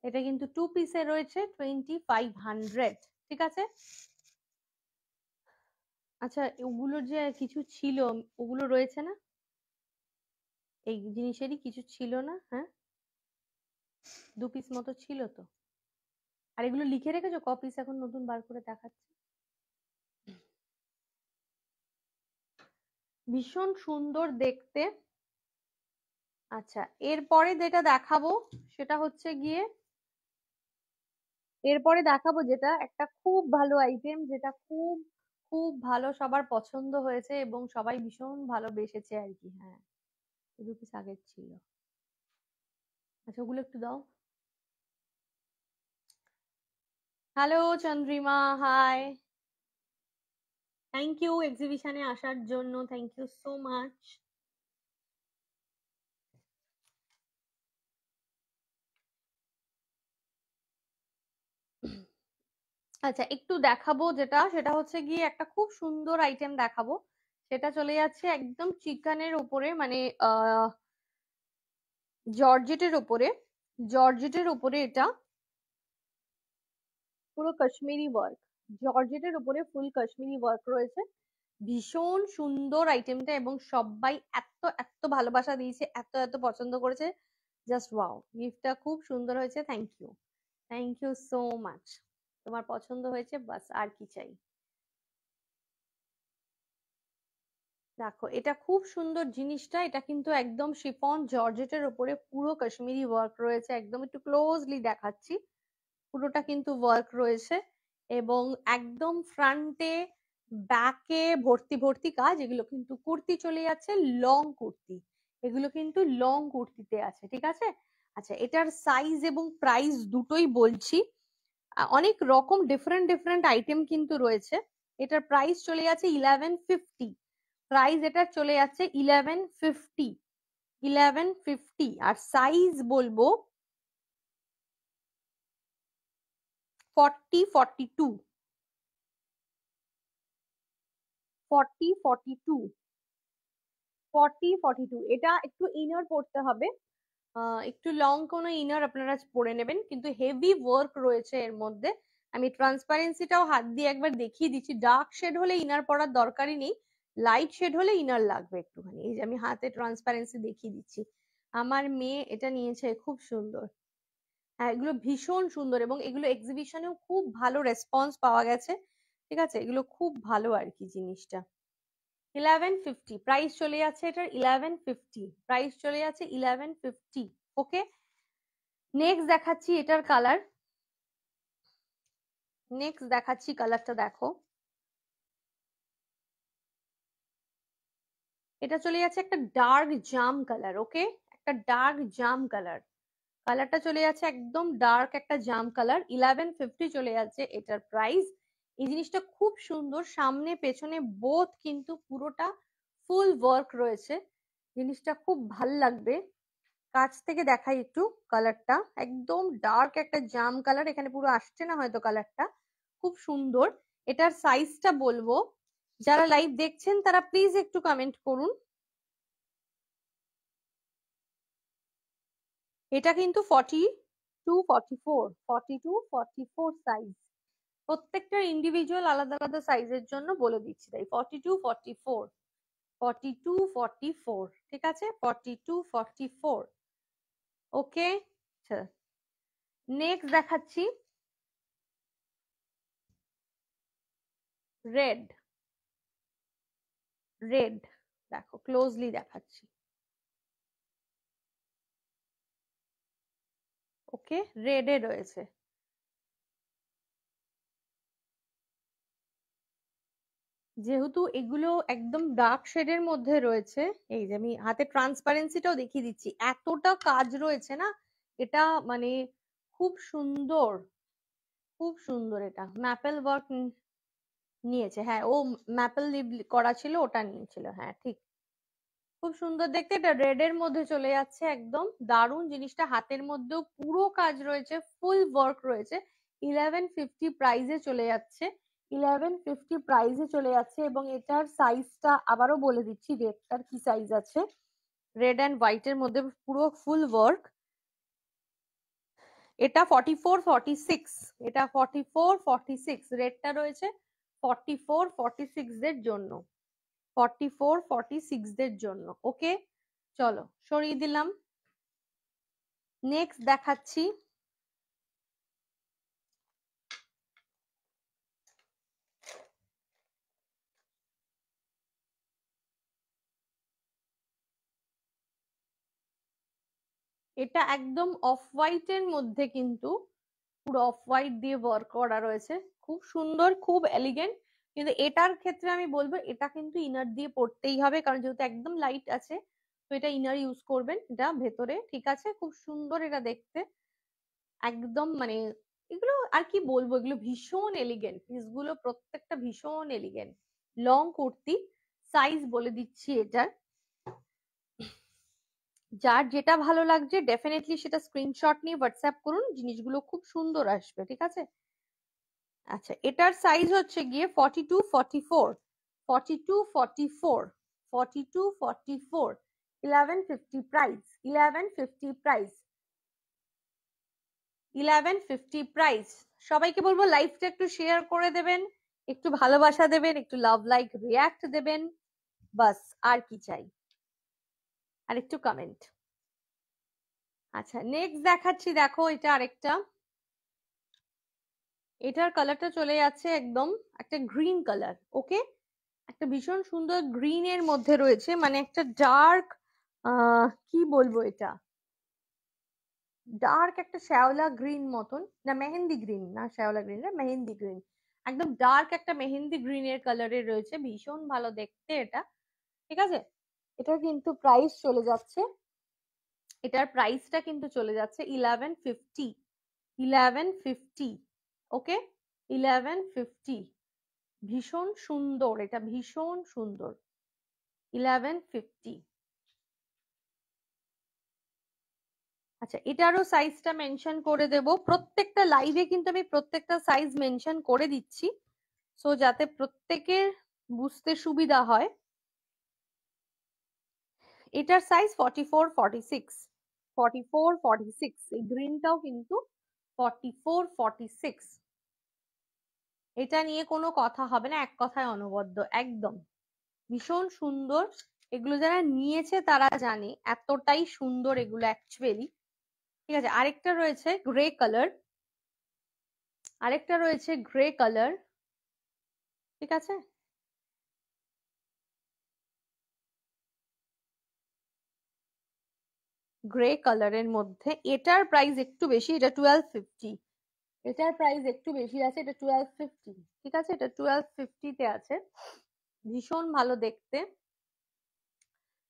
এটা কিন্তু 2 পিসে রয়েছে, 2500। ঠিক আছে, আচ্ছা ওগুলোর যে কিছু ছিল, ওগুলো রয়েছে না, এই জিনিসেরই কিছু ছিল না? হ্যাঁ 2 পিস মতো ছিল তো। আর এগুলো লিখে রেখেছো ক পিস এখন নতুন বার করে দেখাচ্ছে? ভীষণ সুন্দর দেখতে। আচ্ছা এরপরে যেটা দেখাবো সেটা হচ্ছে গিয়ে, এরপরে দেখাবো যেটা একটা খুব ভালো আইটেম, যেটা খুব খুব ভালো সবার পছন্দ হয়েছে এবং সবাই ভীষণ ভালোবেসেছে আর কি। হ্যাঁ 2 পিস আগের ছিল। আচ্ছা ওগুলো একটু দাও। Hello Chandrima, hi, thank you এক্সিবিশনে আসার জন্য, থ্যাংক ইউ সো মাচ। আচ্ছা একটু দেখাবো যেটা, সেটা হচ্ছে গিয়ে একটা খুব সুন্দর আইটেম দেখাবো। সেটা চলে যাচ্ছে একদম চিকনের উপরে, মানে জর্জেটের উপরে, জর্জেটের উপরে এটা পুরো কাশ্মীরি ওয়ার্ক, জর্জেটের উপরে ফুল কাশ্মীরি ওয়ার্ক রয়েছে। ভীষণ সুন্দর আইটেমটা এবং সবাই এত এত ভালোবাসা দিয়েছে, এত এত পছন্দ করেছে, জাস্ট ওয়াও। গিফটটা খুব সুন্দর হয়েছে, থ্যাংক ইউ সো মাচ। তোমার পছন্দ হয়েছে, বাস আর কি চাই। দেখো এটা খুব সুন্দর জিনিসটা, এটা কিন্তু একদম শিফন জর্জেটের উপরে পুরো কাশ্মীরি ওয়ার্ক রয়েছে, একদম একটু ক্লোজলি দেখাচ্ছি, পুরোটা কিন্তু ওয়ার্ক রয়েছে এবং একদম ফ্রন্টে ব্যাকে ভর্তি ভর্তি কাজ। এগুলো কিন্তু কুর্তি চলে যাচ্ছে, লং কুর্তি, এগুলো কিন্তু লং কুর্তিতে আছে। ঠিক আছে, আচ্ছা এটার সাইজ এবং প্রাইস দুটোই বলছি, অনেক রকম ডিফারেন্ট ডিফারেন্ট আইটেম কিন্তু রয়েছে। এটার প্রাইস চলে যাচ্ছে 1150, প্রাইস এটা চলে যাচ্ছে 1150, 1150। আর সাইজ বলবো 40, 42, 40, 42, 40, 42। এটা একটু ইনার পড়তে হবে, একটু লং কোনো ইনার আপনারা পরে নেবেন, কিন্তু হেভি ওয়ার্ক রয়েছে এর মধ্যে। আমি ট্রান্সপারেন্সিটাও হাত দিয়ে একবার দেখিয়ে দিচ্ছি। ডার্ক শেড হলে ইনার পরার দরকারই নেই, লাইট শেড হলে ইনার লাগবে একটুখানি। এই যে আমি হাতে ট্রান্সপারেন্সি দেখিয়ে দিচ্ছি। আমার মেয়ে এটা নিয়েছে, খুব সুন্দর। হ্যাঁ, এগুলো ভীষণ সুন্দর এবং এগুলো এক্সিবিশনেও খুব ভালো রেসপন্স পাওয়া গেছে। ঠিক আছে, এগুলো খুব ভালো আর কি জিনিসটা। 1150 প্রাইস চলে যাচ্ছে এটার, 1150 প্রাইস চলে যাচ্ছে 1150। ওকে, নেক্সট দেখাচ্ছি এটার কালার। নেক্সট দেখাচ্ছি কালারটা, দেখো এটা চলে যাচ্ছে একটা ডার্ক জাম কালার। ওকে, একটা ডার্ক জাম কালার, কালারটা চলে যাচ্ছে একদম ডার্ক একটা জাম কালার। 1150 চলে যাচ্ছে এটার প্রাইস। এই জিনিসটা খুব সুন্দর, সামনে পেছনে বোথ কিন্তু পুরোটা ফুল ওয়ার্ক রয়েছে। জিনিসটা খুব ভাল লাগবে। কাছ থেকে দেখাই একটু কালারটা, একদম ডার্ক একটা জাম কালার, এখানে পুরো আসছে না হয়তো কালারটা, খুব সুন্দর। এটার সাইজটা বলবো, যারা লাইভ দেখছেন তারা প্লিজ একটু কমেন্ট করুন। এটা কিন্তু 42, 44, 42, 44 সাইজ। প্রত্যেকটার ইন্ডিভিজুয়াল আলাদা আলাদা সাইজের জন্য বলে দিচ্ছি তাই। 42, 44, 42, 44, ঠিক আছে, 42, 44। ওকে, নেক্সট দেখাচ্ছি রেড। রেড দেখো, ক্লোজলি দেখাচ্ছি। ওকে, রেডে রয়েছে। যেহেতু এগুলো একদম ডার্ক শেডের মধ্যে রয়েছে, এই যে আমি হাতে ট্রান্সপারেন্সিটাও দেখিয়ে দিচ্ছি, এতটা কাজ রয়েছে না, এটা মানে খুব সুন্দর, খুব সুন্দর। এটা ম্যাপেল ওয়ার্ক নিয়েছে, হ্যাঁ ও ম্যাপেল লিভ করা ছিল, ওটা নিয়েছিল, হ্যাঁ ঠিক। খুব সুন্দর দেখতে, এটা রেড এর মধ্যে চলে যাচ্ছে, একদম দারুণ জিনিসটা। হাতের মধ্যেও পুরো কাজ রয়েছে, ফুল ওয়ার্ক রয়েছে। 1150 প্রাইসে চলে যাচ্ছে, 1150 প্রাইসে চলে যাচ্ছে। এবং এটার সাইজটা আবারও বলে দিচ্ছি, রেডটার কি সাইজ আছে। রেড অ্যান্ড হোয়াইট এর মধ্যে পুরো ফুল ওয়ার্ক। এটা 44, 46, এটা 44, 46, রেডটা রয়েছে 44, 46 এর জন্য, 44, 46 দের জন্য। ওকে, চলো সরিয়ে দিলাম। নেক্সট দেখাচ্ছি এটা একদম অফ হোয়াইট এর মধ্যে, কিন্তু পুরো অফ হোয়াইট দিয়ে ওয়ার্ক করা রয়েছে, খুব সুন্দর, খুব এলিগেন্ট। কিন্তু এটার ক্ষেত্রে আমি বলবো এটা কিন্তু ইনার দিয়ে পড়তেই হবে, কারণ যেহেতু একদম লাইট আছে, তো এটা ইনার ইউজ করবেন এটা ভেতরে। ঠিক আছে, খুব সুন্দর এটা দেখতে, একদম মানে এগুলো আর কি বলবো, এগুলো ভীষণ এলিগেন্ট পিসগুলো, প্রত্যেকটা ভীষণ এলিগেন্ট। লং কুর্তি, সাইজ বলে দিচ্ছি এটার। যার যেটা ভালো লাগছে ডেফিনেটলি সেটা স্ক্রিনশট নিয়ে হোয়াটসঅ্যাপ করুন, জিনিসগুলো খুব সুন্দর আসবে। ঠিক আছে, আচ্ছা এটার সাইজ হচ্ছে গিয়ে 42, 44, 42, 44, 42, 44, 1150 প্রাইস, 1150 প্রাইস, 1150 প্রাইস। সবাইকে বলবো লাইভটা একটু শেয়ার করে দেবেন, একটু ভালোবাসা দেবেন, একটু লাভ লাইক রিয়াক্ট দেবেন, বাস আর কি চাই, আর একটু কমেন্ট। আচ্ছা নেক্সট দেখাচ্ছি, দেখো এটা আরেকটা। এটার কালারটা চলে যাচ্ছে একদম একটা গ্রিন কালার। ওকে, একটা ভীষণ সুন্দর গ্রিন এর মধ্যে রয়েছে, মানে একটা ডার্ক, কি বলবো এটা, ডার্ক একটা শ্যাওলা গ্রিন মতন, না মেহেন্দি গ্রিন, না শ্যাওলা গ্রিন না, মেহেন্দি গ্রিন, একদম ডার্ক একটা মেহেন্দি গ্রিন এর কালারে রয়েছে, ভীষণ ভালো দেখতে এটা। ঠিক আছে, এটার কিন্তু প্রাইস চলে যাচ্ছে, এটার প্রাইসটা কিন্তু চলে যাচ্ছে 1150, 1150। ওকে, 1150, ভীষণ সুন্দর, এটা ভীষণ সুন্দর। 1150। আচ্ছা, এটারও সাইজটা মেনশন করে দেব। প্রত্যেকটা লাইভে কিন্তু আমি প্রত্যেকটা সাইজ মেনশন করে দিচ্ছি, সো যাতে প্রত্যেকের বুঝতে সুবিধা হয়। এটার সাইজ 44 46, 44 46। এই গ্রিনটাও কিন্তু 44 46। এটা নিয়ে কোনো কথা হবে না, এক কথায় অনবদ্য একদম। ভীষণ সুন্দর। এগুলো যারা নিয়েছে তারা জানে এতটাই সুন্দর এগুলো অ্যাকচুয়ালি। ঠিক আছে, আরেকটা রয়েছে গ্রে কালার, আরেকটা রয়েছে গ্রে কালার। ঠিক আছে, গ্রে কালারের মধ্যে এটার প্রাইস একটু বেশি, এটা 1250। এটার প্রাইস একটু বেশি আছে, এটা 1250। ঠিক আছে, এটা 1250 তে আছে। ভীষণ ভালো দেখতে।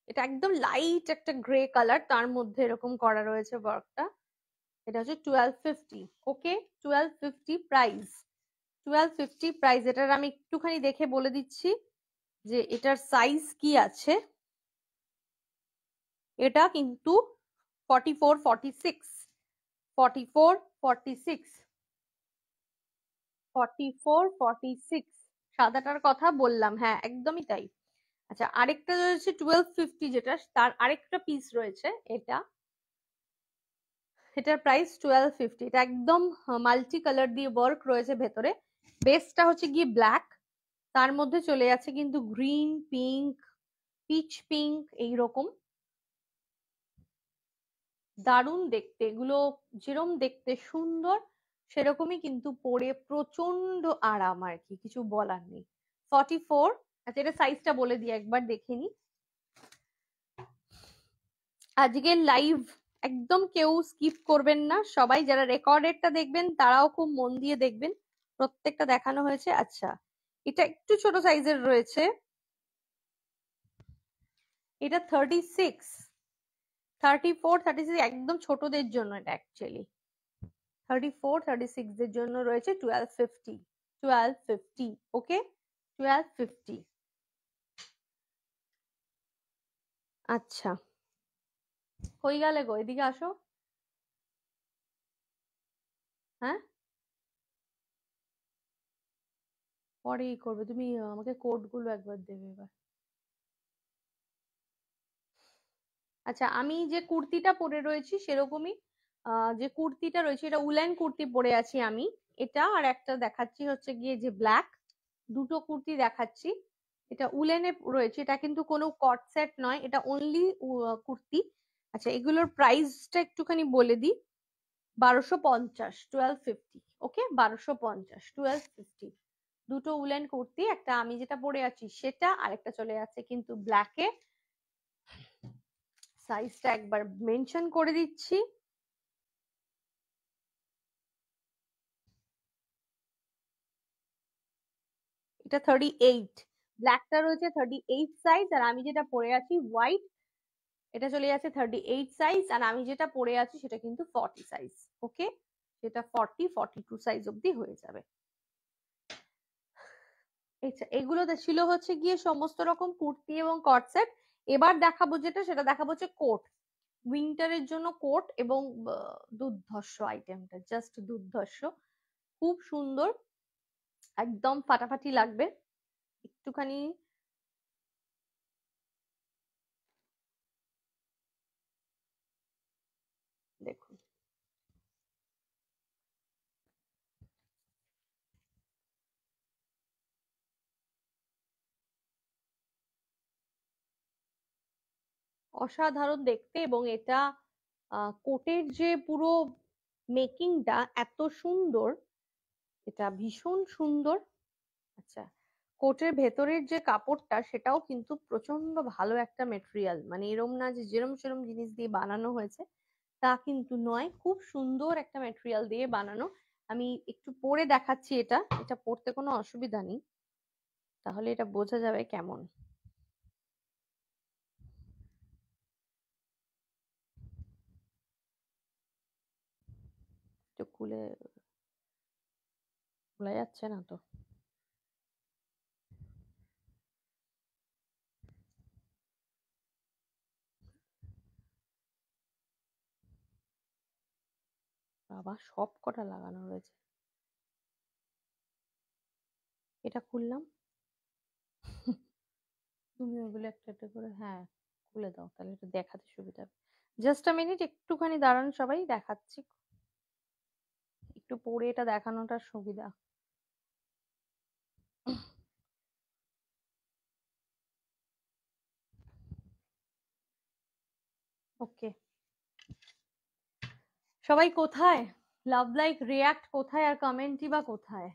এটা একদম লাইট একটা গ্রে কালার, তার মধ্যে এরকম করা রয়েছে ওয়ার্কটা। এটা হচ্ছে 1250। ওকে, 1250 প্রাইস, 1250 প্রাইস। এটার আমি একটুখানি দেখে বলে দিচ্ছি যে এটার সাইজ কি আছে। এটা কিন্তু 44 46, 44 46, 44 46। সাদাটার কথা বললাম, হ্যাঁ একদমই তাই। আচ্ছা, আরেকটা রয়েছে 1250, যেটা তার আরেকটা পিস রয়েছে। এটা, এটার প্রাইস 1250। এটা একদম মাল্টি কালার দিয়ে ওয়ার্ক রয়েছে ভেতরে। বেসটা হচ্ছে গিয়ে ব্ল্যাক, তার মধ্যে চলে যাচ্ছে কিন্তু গ্রিন, পিঙ্ক, পিচ পিঙ্ক এইরকম। দারুণ দেখতে এগুলো, যেরকম দেখতে সুন্দর সেরকমই কিন্তু পরে প্রচন্ড আরাম আর কি, কিছু বলার নেই। 44। আচ্ছা, এটা সাইজটা বলে দিই একবার দেখে নি। আজকের লাইভ একদম কেউ স্কিপ করবেন না, সবাই যারা রেকর্ডেডটা দেখবেন তারাও খুব মন দিয়ে দেখবেন, প্রত্যেকটা দেখানো হয়েছে। আচ্ছা, এটা একটু ছোট সাইজের রয়েছে, এটা 36, 34 36, একদম ছোটদের জন্য এটা অ্যাকচুয়ালি। 34 36 দের জন্য রয়েছে 1250, 1250। ওকে, 1250। আচ্ছা, কই গেলে গো, এদিকে আসো। হ্যাঁ, পরেই করবে, তুমি আমাকে কোড গুলো একবার দেবে এবার। আচ্ছা, আমি যে কুর্তিটা পরে রয়েছি সেরকমই যে কুর্তিটা রয়েছে, এটা উলেন কুর্তি পরে আছি আমি। এটা আর একটা দেখাচ্ছি হচ্ছে গিয়ে যে ব্ল্যাক, দুটো কুর্তি দেখাচ্ছি। এটা উলেনে রয়েছে, এটা কিন্তু কোনো কট সেট নয়, এটা অনলি কুর্তি। আচ্ছা, এগুলোর প্রাইসটা একটুখানি বলে দিই। 1250, 1250। ওকে, 1250, 1250। দুটো উলেন কুর্তি, একটা আমি যেটা পরে আছি সেটা, আরেকটা চলে যাচ্ছে কিন্তু ব্ল্যাকে। সাইজটা একবার মেনশন করে দিচ্ছি। এটা 38, ব্ল্যাকটা রয়েছে 38 সাইজ, আর আমি যেটা পরে আছি হোয়াইট, এটা চলে যাচ্ছে 38 সাইজ, আর আমি যেটা পরে আছি সেটা কিন্তু 40 সাইজ। ওকে, সেটা 40 42 সাইজ অব্দি হয়ে যাবে। আচ্ছা, এগুলো ছিল হচ্ছে গিয়ে সমস্ত রকম কুর্তি এবং কট সেট। এবার দেখাবো যেটা, সেটা দেখাবো হচ্ছে কোট, উইন্টারের জন্য কোট। এবং দুর্ধর্ষ আইটেমটা, জাস্ট দুর্ধর্ষ, খুব সুন্দর, একদম ফাটাফাটি লাগবে। একটুখানি দেখুন, অসাধারণ দেখতে। এবং এটা কোটের যে পুরো মেকিংটা এত সুন্দর, এটা ভীষণ সুন্দর। আচ্ছা, কোটের ভেতরের যে কাপড়টা সেটাও কিন্তু প্রচন্ড ভালো একটা মেটেরিয়াল, মানে এরম না যে যেরম সেরম জিনিস দিয়ে বানানো হয়েছে, তা কিন্তু নয়, খুব সুন্দর একটা মেটেরিয়াল দিয়ে বানানো। আমি একটু পরে দেখাচ্ছি, এটা এটা পরতে কোনো অসুবিধা নেই, তাহলে এটা বোঝা যাবে কেমন। একটু খুলে, খোলা যাচ্ছে না তো। বাবা সব কটা লাগানো রয়েছে। এটা খুললাম, তুমি ওগুলো একটা একটা করে হ্যাঁ খুলে দাও, তাহলে এটা দেখাতে সুবিধা হবে। জাস্ট আ মিনিট, একটুখানি দাঁড়ান সবাই, দেখাচ্ছি। একটু পরে এটা দেখানোটা সুবিধা। ওকে, সবাই কোথায়? লাভ লাইক রিয়াক্ট কোথায় আর কমেন্টই বা কোথায়?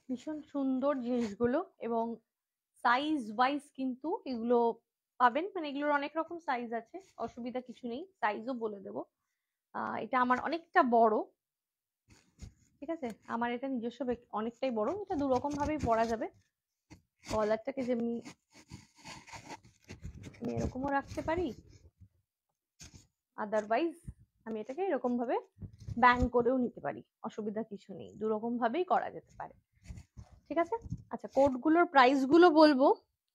ভীষণ সুন্দর জিনিসগুলো, এবং সাইজ ওয়াইজ কিন্তু এগুলো পাবেন, মানে এগুলোর অনেক রকম সাইজ আছে, অসুবিধা কিছু নেই, সাইজও বলে দেবো। এটা আমার অনেকটা বড়, ঠিক আছে, আমার এটা নিজস্ব অনেকটাই বড়, এটা দু রকম ভাবেই পরা যাবে। কলারটাকে যেমনি আমি এরকমও রাখতে পারি, আদারওয়াইজ আমি এটাকে এরকম ভাবে ব্যাং করেও নিতে পারি, অসুবিধা কিছু নেই, দু রকম ভাবেই করা যেতে পারে, ঠিক আছে। আচ্ছা, কোটগুলোর প্রাইস গুলো বলবো।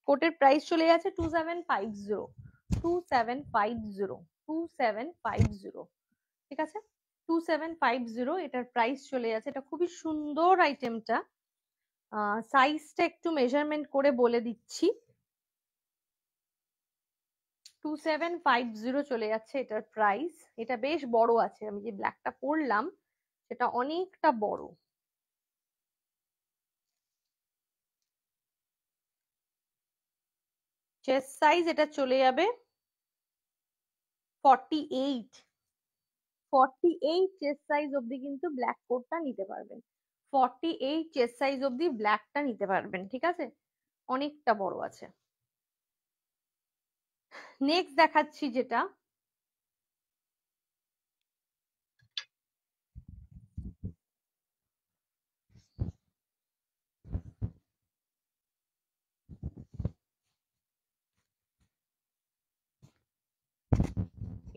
কোটের প্রাইস চলে যাচ্ছে 2750, 2750, 2750, ঠিক আছে, 2750 এটার প্রাইস চলে যাচ্ছে। এটা খুবই সুন্দর আইটেমটা। সাইজটা একটু মেজারমেন্ট করে বলে দিচ্ছি, 2750 চলে যাচ্ছে এটার প্রাইস। এটা বেশ বড় আছে, আমি যে ব্ল্যাকটা পরলাম সেটা অনেকটা বড়। চেস্ট সাইজ এটা চলে যাবে 48, 48 চেস্ট সাইজ অবধি কিন্তু ব্ল্যাক কোটটা নিতে পারবেন, 48 চেস্ট সাইজ অবধি ব্ল্যাকটা নিতে পারবেন, ঠিক আছে, অনেকটা বড় আছে। নেক্সট দেখাচ্ছি যেটা,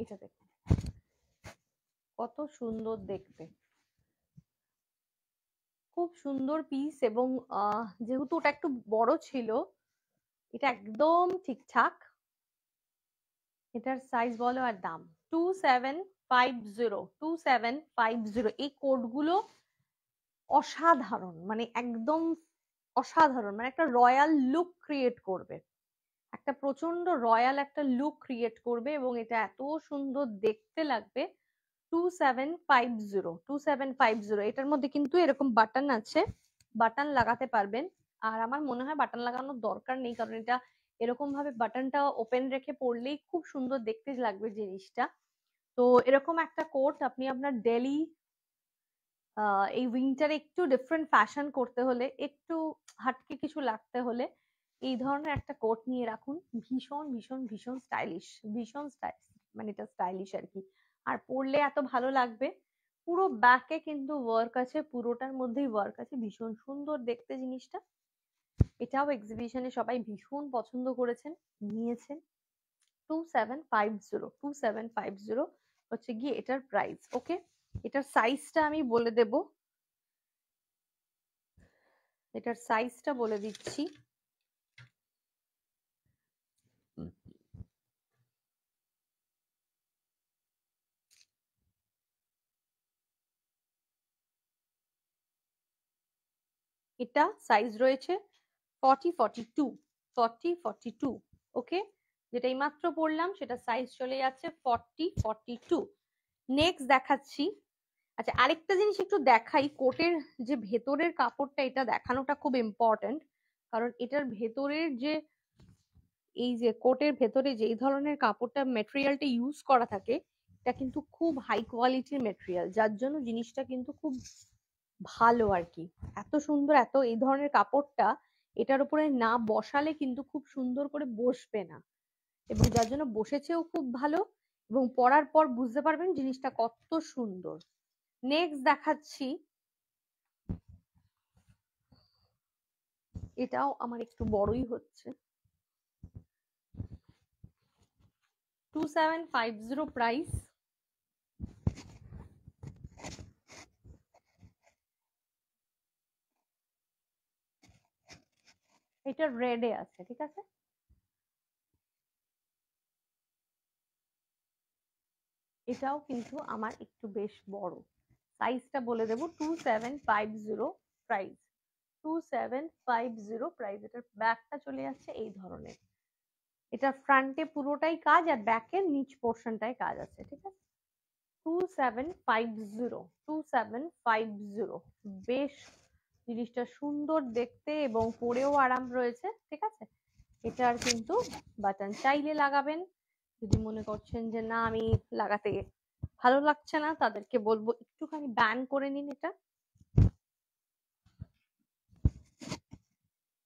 এটা দেখুন কত সুন্দর দেখতে, খুব সুন্দর পিস, এবং যেহেতু ওটা একটু বড় ছিল, এটা একদম ঠিকঠাক। এটার সাইজ বলো আর দাম 2750, 2750। এই কোডগুলো অসাধারণ, মানে একদম অসাধারণ, মানে একটা রয়্যাল লুক ক্রিয়েট করবে, একটা প্রচন্ড রয়্যাল একটা লুক ক্রিয়েট করবে, এবং এটা এত সুন্দর দেখতে লাগবে। 2750, 2750, এটার মধ্যে কিন্তু এরকম বাটন আছে, বাটন লাগাতে পারবেন। আর আমার মনে হয় বাটন লাগানোর দরকার নেই, কারণ এটা এরকম ভাবে বাটনটা ওপেন রেখে পরলেই খুব সুন্দর দেখতে লাগবে জিনিসটা। তো এরকম একটা কোট আপনি আপনার ডেলি এই উইন্টারে একটু ডিফারেন্ট ফ্যাশন করতে হলে, একটু হাটকে কিছু লাগতে হলে এই ধরনের একটা কোট নিয়ে রাখুন। ভীষণ ভীষণ ভীষণ স্টাইলিশ, ভীষণ স্টাইলিশ, মানে এটা স্টাইলিশ আর কি। আর পরলে এত ভালো লাগবে। পুরো ব্যাকে কিন্তু ওয়ার্ক আছে, পুরোটার মধ্যেই ওয়ার্ক আছে, ভীষণ সুন্দর দেখতে জিনিসটা। এটাও এক্সিবিশনে সবাই ভীষণ পছন্দ করেছেন, নিয়েছেন। 2750, 2750 হচ্ছে গিয়ে এটার প্রাইস। ওকে, এটার সাইজটা আমি বলে দেব, এটার সাইজটা বলে দিচ্ছি। এটা সাইজ রয়েছে 40, 42, 40, 42। ওকে, যেটা এই মাত্র পড়লাম সেটা সাইজ চলে যাচ্ছে 40, 42। নেক্সট দেখাচ্ছি। আচ্ছা, আরেকটা জিনিস একটু দেখাই, কোটের যে ভেতরের কাপড়টা, এটা দেখানোটা খুব ইম্পর্টেন্ট, কারণ এটার ভেতরের যে এই যে কোটের ভেতরে যেই ধরনের কাপড়টা মেটেরিয়ালটা ইউজ করা থাকে, এটা কিন্তু খুব হাই কোয়ালিটির মেটেরিয়াল, যার জন্য জিনিসটা কিন্তু খুব ভালো আর কি। এত সুন্দর, এত এই ধরনের কাপড়টা এটার উপরে না বসালে কিন্তু খুব সুন্দর করে বসবে না, এবং যার জন্য বসেছেও খুব ভালো, এবং পরার পর বুঝতে পারবেন জিনিসটা কত সুন্দর। নেক্সট দেখাচ্ছি, এটাও আমার একটু বড়ই হচ্ছে। 2750 প্রাইস। এটা রেডে আছে, ঠিক আছে। এটাও কিন্তু আমার একটু বেশ বড়, সাইজটা বলে দেবো 2750 প্রাইস। 2750 প্রাইস। এটার ব্যাকটা চলে যাচ্ছে এই ধরনের, এটা ফ্রন্টে পুরোটাই কাজ আর ব্যাকের নিচ পোর্শনটায় কাজ আছে, ঠিক আছে। 2750 2750 বেশ জিনিসটা সুন্দর দেখতে এবং পরেও আরাম রয়েছে, ঠিক আছে। এটার কিন্তু বাটন চাইলে লাগাবেন, যদি মনে করছেন যে না আমি লাগাতে ভালো লাগছে না তাদেরকে বলবো একটুখানি ব্যান করে নিন, এটা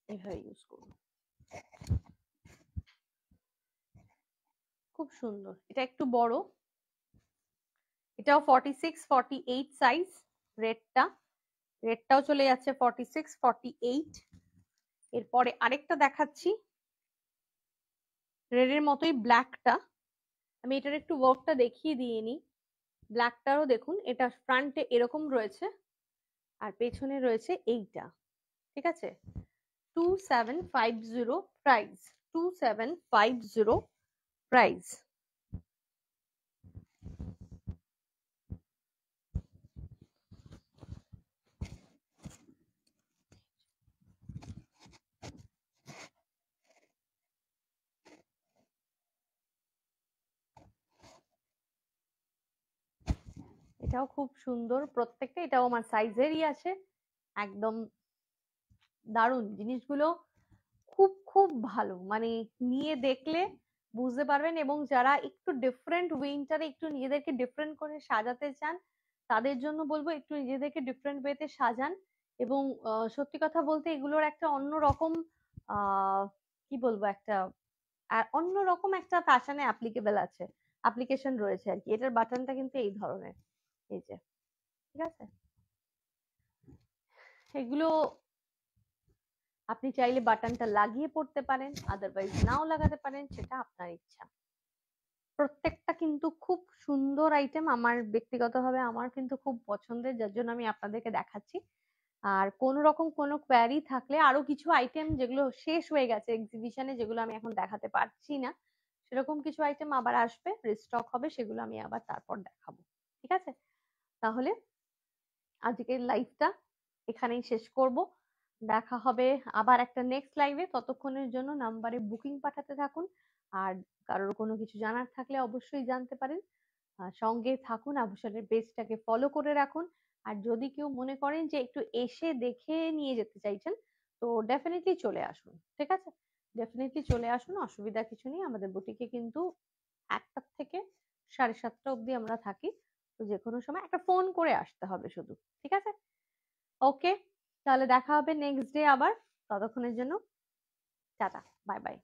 এভাবে ইউজ করুন। খুব সুন্দর, এটা একটু বড়, এটাও 46-48 সাইজ। রেডটাও চলে যাচ্ছে 46-48। এরপরে আরেকটা দেখাচ্ছি রেডের মতোই, ব্ল্যাকটা। আমি এটার একটু ওয়ার্কটা দেখিয়ে দিয়ে নিই। ব্ল্যাকটারও দেখুন, এটা ফ্রন্টে এরকম রয়েছে আর পেছনে রয়েছে এইটা, ঠিক আছে। 2750 প্রাইস। 2750 প্রাইস। এটাও খুব সুন্দর প্রত্যেকটা, এটাও আমার সাইজেরই আছে, একদম দারুণ জিনিসগুলো, খুব খুব ভালো, মানে নিয়ে দেখলে বুঝতে পারবেন। এবং যারা একটু ডিফারেন্ট উইন্টারে একটু নিজেদেরকে ডিফারেন্ট করে সাজাতে চান তাদের জন্য বলবো একটু নিজেদেরকে ডিফারেন্ট ওয়েতে সাজান। এবং সত্যি কথা বলতে এগুলোর একটা অন্যরকম কি বলবো, একটা অন্যরকম একটা ফ্যাশনে অ্যাপ্লিকেবল আছে, অ্যাপ্লিকেশন রয়েছে আর কি। এটার বাটনটা কিন্তু এই ধরনের, এই যে, ঠিক আছে। এগুলো আপনি চাইলে বাটনটা লাগিয়ে পড়তে পারেন, আদারওয়াইজ নাও লাগাতে পারেন, সেটা আপনার ইচ্ছা। প্রত্যেকটা কিন্তু খুব সুন্দর আইটেম, আমার ব্যক্তিগতভাবে আমার কিন্তু খুব পছন্দের, যার জন্য আমি আপনাদেরকে দেখাচ্ছি। আর কোন রকম কোনো কোয়ারি থাকলে, আরো কিছু আইটেম যেগুলো শেষ হয়ে গেছে এক্সিবিশনে, যেগুলো আমি এখন দেখাতে পারছি না, সেরকম কিছু আইটেম আবার আসবে, রিস্টক হবে, সেগুলো আমি আবার তারপর দেখাবো, ঠিক আছে। তাহলে আজকের লাইভটা এখানেই শেষ করব। দেখা হবে আবার একটা নেক্সট লাইভে। ততক্ষণের জন্য নাম্বারে বুকিং পাঠাতে থাকুন। আর কারোর কোনো কিছু জানার থাকলে অবশ্যই জানতে পারেন। সঙ্গে থাকুন, আভূষণের পেজটাকে ফলো করে রাখুন। আর যদি কেউ মনে করেন যে একটু এসে দেখে নিয়ে যেতে চাইছেন, তো ডেফিনেটলি চলে আসুন, ঠিক আছে। ডেফিনেটলি চলে আসুন, অসুবিধা কিছু নেই। আমাদের বুটিকে কিন্তু 1টা থেকে 7:30 অবধি আমরা থাকি, তো যে কোনো সময় একটা ফোন করে আসতে হবে শুধু, ঠিক আছে। ওকে, তাহলে দেখা হবে নেক্সট ডে আবার। ততক্ষণের জন্য টাটা, বাই বাই।